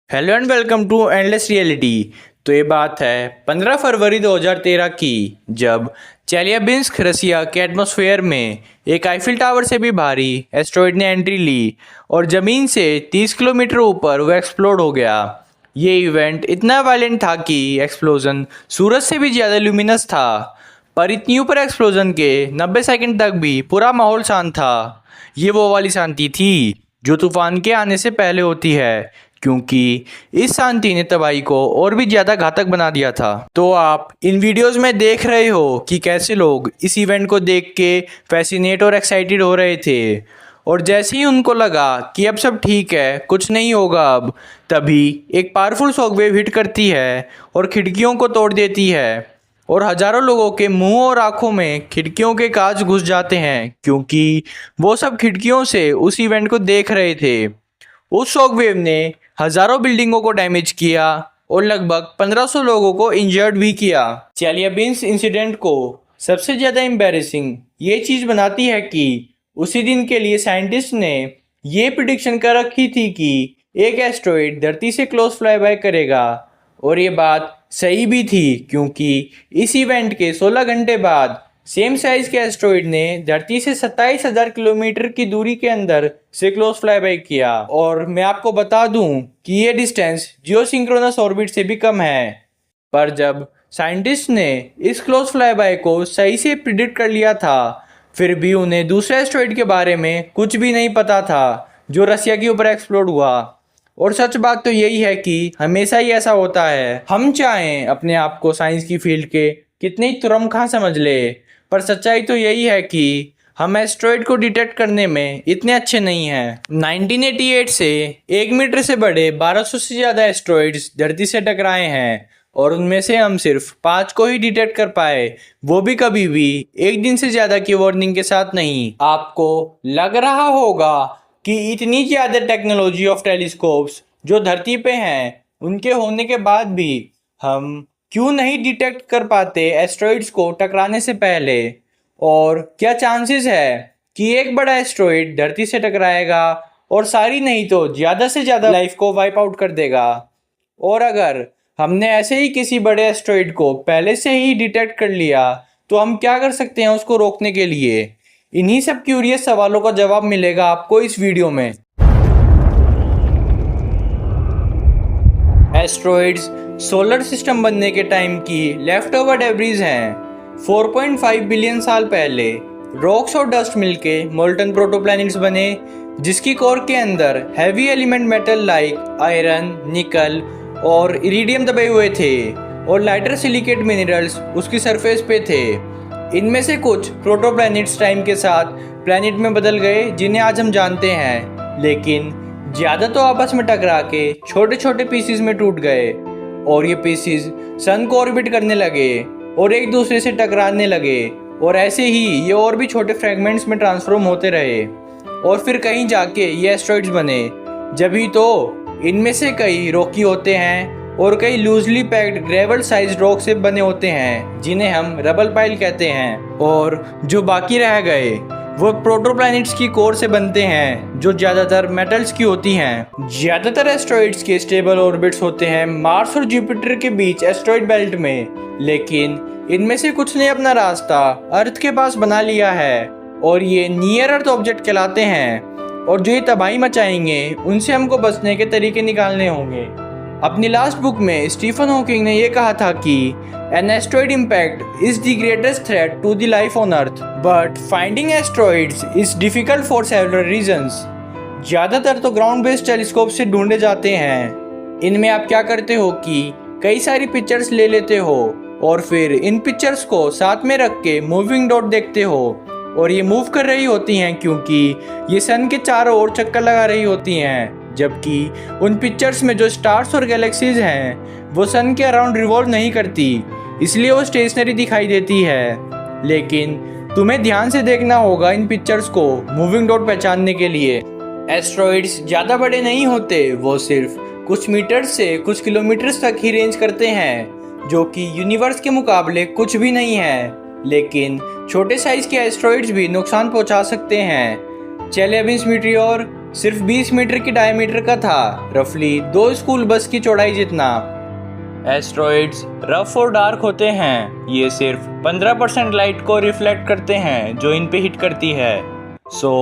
Hello and welcome to endless reality. तो ये बात है 15 फरवरी 2013 की, जब चेलियाबिंस्क रसिया के एटमॉस्फेयर में एक आईफिल टावर से भी भारी एस्ट्रॉयड ने एंट्री ली और ज़मीन से 30 किलोमीटर ऊपर वो एक्सप्लोड हो गया। ये इवेंट इतना वायलेंट था कि एक्सप्लोजन सूरज से भी ज़्यादा ल्यूमिनस था, पर इतनी ऊपर एक्सप्लोजन के 90 सेकंड तक भी पूरा माहौल शांत था। ये वो वाली शांति थी जो तूफान के आने से पहले होती है, क्योंकि इस शांति ने तबाही को और भी ज़्यादा घातक बना दिया था। तो आप इन वीडियोस में देख रहे हो कि कैसे लोग इस इवेंट को देख के फैसिनेट और एक्साइटेड हो रहे थे, और जैसे ही उनको लगा कि अब सब ठीक है, कुछ नहीं होगा अब, तभी एक पावरफुल शॉकवेव हिट करती है और खिड़कियों को तोड़ देती है, और हजारों लोगों के मुंह और आंखों में खिड़कियों के कांच घुस जाते हैं, क्योंकि वो सब खिड़कियों से उस इवेंट को देख रहे थे। उस शॉकवेव ने हजारों बिल्डिंगों को डैमेज किया और लगभग 1500 लोगों को इंजर्ड भी किया। चेलियाबिंस्क इंसिडेंट को सबसे ज़्यादा एम्बैरेसिंग ये चीज़ बनाती है कि उसी दिन के लिए साइंटिस्ट ने ये प्रिडिक्शन कर रखी थी कि एक एस्ट्रॉयड धरती से क्लोज फ्लाई बाय करेगा, और ये बात सही भी थी, क्योंकि इस इवेंट के 16 घंटे बाद सेम साइज के एस्ट्रॉयड ने धरती से 27,000 किलोमीटर की दूरी के अंदर से क्लोज फ्लाई बाय किया। और मैं आपको बता दूं कि ये डिस्टेंस जियोसिंक्रोनस ऑर्बिट से भी कम है। पर जब साइंटिस्ट ने इस क्लोज फ्लाई बाय को सही से प्रिडिक्ट कर लिया था, फिर भी उन्हें दूसरे एस्ट्रॉयड के बारे में कुछ भी नहीं पता था जो रसिया के ऊपर एक्सप्लोड हुआ। और सच बात तो यही है कि हमेशा ही ऐसा होता है, हम चाहें अपने आप को साइंस की फील्ड के कितने ही तुरमखां समझ ले, पर सच्चाई तो यही है कि हम एस्ट्रॉयड को डिटेक्ट करने में इतने अच्छे नहीं हैं। 1988 से 1 मीटर से बड़े 1200 से ज़्यादा एस्ट्रॉयड्स धरती से टकराए हैं, और उनमें से हम सिर्फ 5 को ही डिटेक्ट कर पाए, वो भी कभी भी एक दिन से ज़्यादा की वार्निंग के साथ नहीं। आपको लग रहा होगा कि इतनी ज़्यादा टेक्नोलॉजी ऑफ टेलीस्कोप्स जो धरती पे हैं, उनके होने के बाद भी हम क्यों नहीं डिटेक्ट कर पाते एस्ट्रॉइड्स को टकराने से पहले, और क्या चांसेस है कि एक बड़ा एस्ट्रॉइड धरती से टकराएगा और सारी नहीं तो ज़्यादा से ज़्यादा लाइफ को वाइप आउट कर देगा। और अगर हमने ऐसे ही किसी बड़े एस्ट्रॉइड को पहले से ही डिटेक्ट कर लिया, तो हम क्या कर सकते हैं उसको रोकने के लिए? इन्हीं सब क्यूरियस सवालों का जवाब मिलेगा आपको इस वीडियो में। एस्ट्रॉइड्स सोलर सिस्टम बनने के टाइम की लेफ्ट ओवर डेब्रीज हैं। 4.5 बिलियन साल पहले रॉक्स और डस्ट मिलके मोल्टन प्रोटोप्लैनेट्स बने, जिसकी कोर के अंदर heavy element metal like iron, निकल और इरिडियम दबे हुए थे, और लाइटर सिलिकेट मिनरल्स उसकी सरफेस पे थे। इनमें से कुछ प्रोटोप्लैनेट्स टाइम के साथ प्लैनेट में बदल गए, जिन्हें आज हम जानते हैं, लेकिन ज़्यादा तो आपस में टकरा के छोटे छोटे पीसीज में टूट गए, और ये पीसीज सन को ऑर्बिट करने लगे और एक दूसरे से टकराने लगे, और ऐसे ही ये और भी छोटे फ्रैगमेंट्स में ट्रांसफॉर्म होते रहे, और फिर कहीं जाके ये एस्ट्रॉइड्स बने। जभी तो इनमें से कई रॉकी होते हैं और कई loosely packed gravel size rock से बने होते हैं, जिन्हें हम रबल पाइल कहते हैं, और जो बाकी रह गए वो प्रोटोप्लैनेट्स की कोर से बनते हैं, जो ज़्यादातर मेटल्स की होती हैं। ज़्यादातर एस्ट्रॉइड्स के स्टेबल ऑर्बिट्स होते हैं मार्स और जुपिटर के बीच एस्ट्रॉइड बेल्ट में, लेकिन इनमें से कुछ ने अपना रास्ता अर्थ के पास बना लिया है, और ये नियर अर्थ ऑब्जेक्ट कहलाते हैं, और जो ये तबाही मचाएंगे उनसे हमको बचने के तरीके निकालने होंगे। अपनी लास्ट बुक में स्टीफन हॉकिंग ने यह कहा था कि an asteroid impact is the greatest threat to the life on Earth, but finding asteroids is difficult for several reasons. ज़्यादातर तो ग्राउंड बेस्ड टेलीस्कोप से ढूंढे जाते हैं। इनमें आप क्या करते हो कि कई सारी पिक्चर्स ले लेते हो, और फिर इन पिक्चर्स को साथ में रख के मूविंग डॉट देखते हो, और ये मूव कर रही होती हैं क्योंकि ये सन के चारों ओर चक्कर लगा रही होती हैं, जबकि उन पिक्चर्स में जो स्टार्स और गैलेक्सीज हैं वो सन के अराउंड रिवॉल्व नहीं करती, इसलिए वो स्टेशनरी दिखाई देती है। लेकिन तुम्हें ध्यान से देखना होगा इन पिक्चर्स को मूविंग डॉट पहचानने के लिए। एस्ट्रॉइड्स ज़्यादा बड़े नहीं होते, वो सिर्फ कुछ मीटर से कुछ किलोमीटर्स तक ही रेंज करते हैं, जो कि यूनिवर्स के मुकाबले कुछ भी नहीं है। लेकिन छोटे साइज के एस्ट्रॉइड्स भी नुकसान पहुंचा सकते हैं। चेलियाबिंस्क मीटियोर सिर्फ 20 मीटर की डायमीटर का था, रफली 2 स्कूल बस की चौड़ाई जितना। एस्ट्रॉइड्स रफ और डार्क होते हैं। ये सिर्फ 15% लाइट को रिफ्लेक्ट करते हैं जो इन पे हिट करती है। सो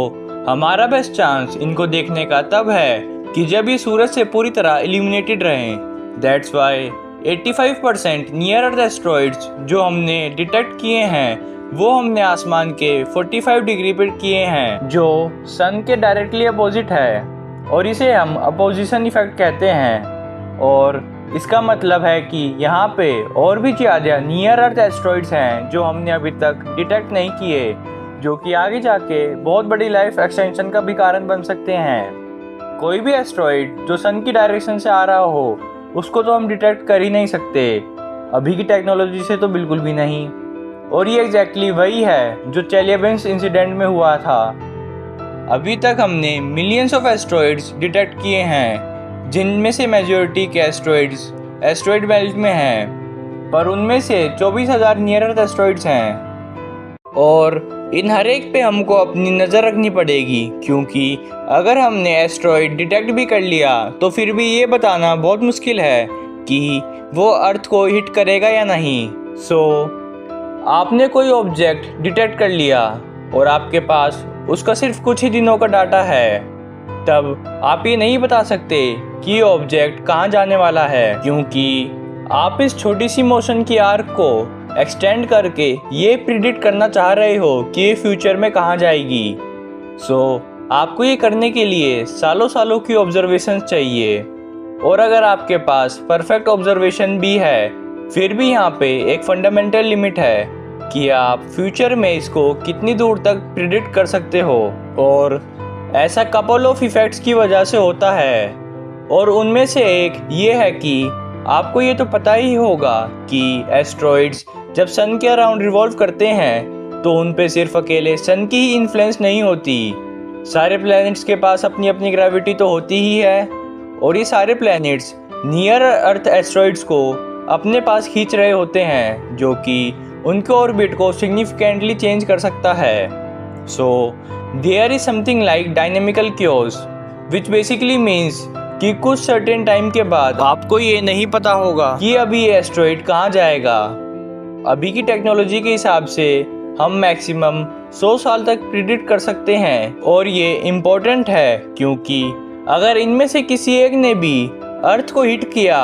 हमारा बेस्ट चांस इनको देखने का तब है कि जब ये सूरज से पूरी तरह इल्यूमिनेटेड रहें। That's why 85% near earth asteroids जो हमने डिटेक्ट किए हैं वो हमने आसमान के 45 डिग्री पर किए हैं, जो सन के डायरेक्टली अपोजिट है, और इसे हम अपोजिशन इफेक्ट कहते हैं। और इसका मतलब है कि यहाँ पे और भी ज़्यादा नियर अर्थ एस्ट्रॉइड्स हैं जो हमने अभी तक डिटेक्ट नहीं किए, जो कि आगे जाके बहुत बड़ी लाइफ एक्सटेंशन का भी कारण बन सकते हैं। कोई भी एस्ट्रॉइड जो सन की डायरेक्शन से आ रहा हो उसको तो हम डिटेक्ट कर ही नहीं सकते, अभी की टेक्नोलॉजी से तो बिल्कुल भी नहीं। और ये एग्जैक्टली वही है जो चेलियाबिंस्क इंसिडेंट में हुआ था। अभी तक हमने मिलियंस ऑफ एस्ट्रॉइड्स डिटेक्ट किए हैं, जिनमें से मेजॉरिटी के एस्ट्रॉइड्स एस्ट्रॉइड बेल्ट में हैं, पर उनमें से 24,000 नियर अर्थ एस्ट्रॉइड्स हैं। और इन हर एक पे हमको अपनी नज़र रखनी पड़ेगी, क्योंकि अगर हमने एस्ट्रॉइड डिटेक्ट भी कर लिया तो फिर भी ये बताना बहुत मुश्किल है कि वो अर्थ को हिट करेगा या नहीं। आपने कोई ऑब्जेक्ट डिटेक्ट कर लिया और आपके पास उसका सिर्फ कुछ ही दिनों का डाटा है, तब आप ये नहीं बता सकते कि ये ऑब्जेक्ट कहाँ जाने वाला है, क्योंकि आप इस छोटी सी मोशन की आर्क को एक्सटेंड करके ये प्रिडिक्ट करना चाह रहे हो कि ये फ्यूचर में कहाँ जाएगी। आपको ये करने के लिए सालों सालों की ऑब्जर्वेशन चाहिए, और अगर आपके पास परफेक्ट ऑब्जर्वेशन भी है फिर भी यहाँ पे एक फंडामेंटल लिमिट है कि आप फ्यूचर में इसको कितनी दूर तक प्रिडिक्ट कर सकते हो। और ऐसा कपल ऑफ इफेक्ट्स की वजह से होता है, और उनमें से एक ये है कि आपको ये तो पता ही होगा कि एस्ट्रॉइड्स जब सन के अराउंड रिवॉल्व करते हैं तो उन पे सिर्फ अकेले सन की ही इन्फ्लुएंस नहीं होती, सारे प्लैनेट्स के पास अपनी अपनी ग्रेविटी तो होती ही है, और ये सारे प्लैनेट्स नियर अर्थ एस्ट्रॉइड्स को अपने पास खींच रहे होते हैं, जो कि उनके ऑर्बिट को सिग्निफिकेंटली चेंज कर सकता है। There is something like dynamical chaos, which basically means कि कुछ सर्टेन टाइम के बाद आपको ये नहीं पता होगा कि अभी ये एस्ट्रॉइड कहाँ जाएगा। अभी की टेक्नोलॉजी के हिसाब से हम मैक्सिमम 100 साल तक प्रिडिक्ट कर सकते हैं, और ये इम्पोर्टेंट है क्योंकि अगर इनमें से किसी एक ने भी अर्थ को हिट किया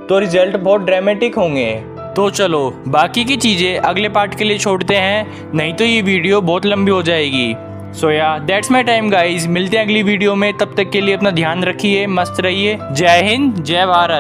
तो रिजल्ट बहुत ड्रामेटिक होंगे। तो चलो बाकी की चीज़ें अगले पार्ट के लिए छोड़ते हैं, नहीं तो ये वीडियो बहुत लंबी हो जाएगी। दैट्स माई टाइम गाइज, मिलते हैं अगली वीडियो में, तब तक के लिए अपना ध्यान रखिए, मस्त रहिए। जय हिंद, जय भारत।